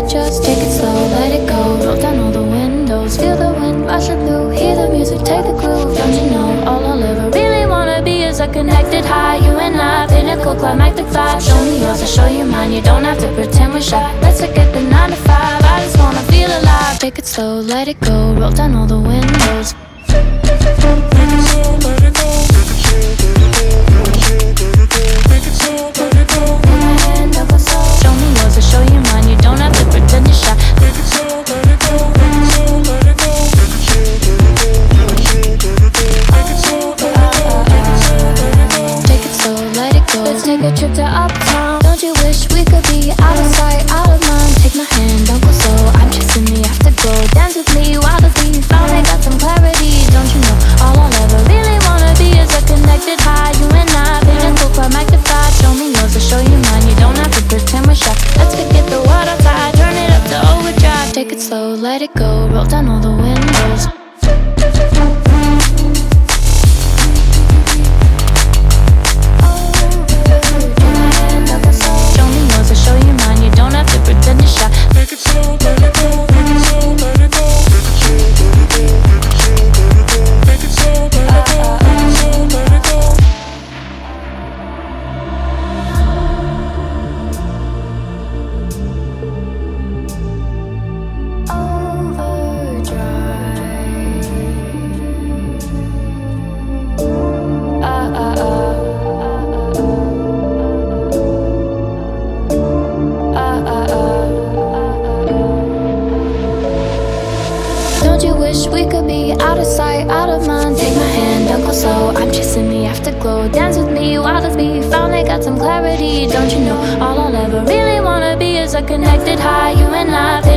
just take it slow, let it go. Roll down all the windows, feel the wind rushing through. Hear the music, take the groove. Don't you know, all I'll ever really wanna be is a connected high. You and I, pinnacle, climactic vibe. Show me yours, I'll show you mine. You don't have to pretend we're shy. Let's forget the 9 to 5. I just wanna feel alive. Take it slow, let it go. Roll down all the windows. Show me yours, I'll show you mine. You don't have to pretend you're shy. Take it slow, let it go. Let's take a trip to uptown. Don't you wish we could be out of sight, out of mind? Take my hand, don't go slow. I'm chasing the afterglow. Dance with me while the beat finally got some clarity. Don't you know, all I'll ever really wanna be is a connected high. You and I, pinnacle, climactic vibe. Show me yours, I'll show you mine. You don't have to pretend we're shy. Let's forget the world outside, turn it up to overdrive. Take it slow, let it go. Roll down all the windows. Don't you wish we could be out of sight, out of mind? Take my hand, don't go slow. I'm chasing the afterglow. Dance with me while the beat finally got some clarity. Don't you know, all I'll ever really wanna be is a connected high. You and I.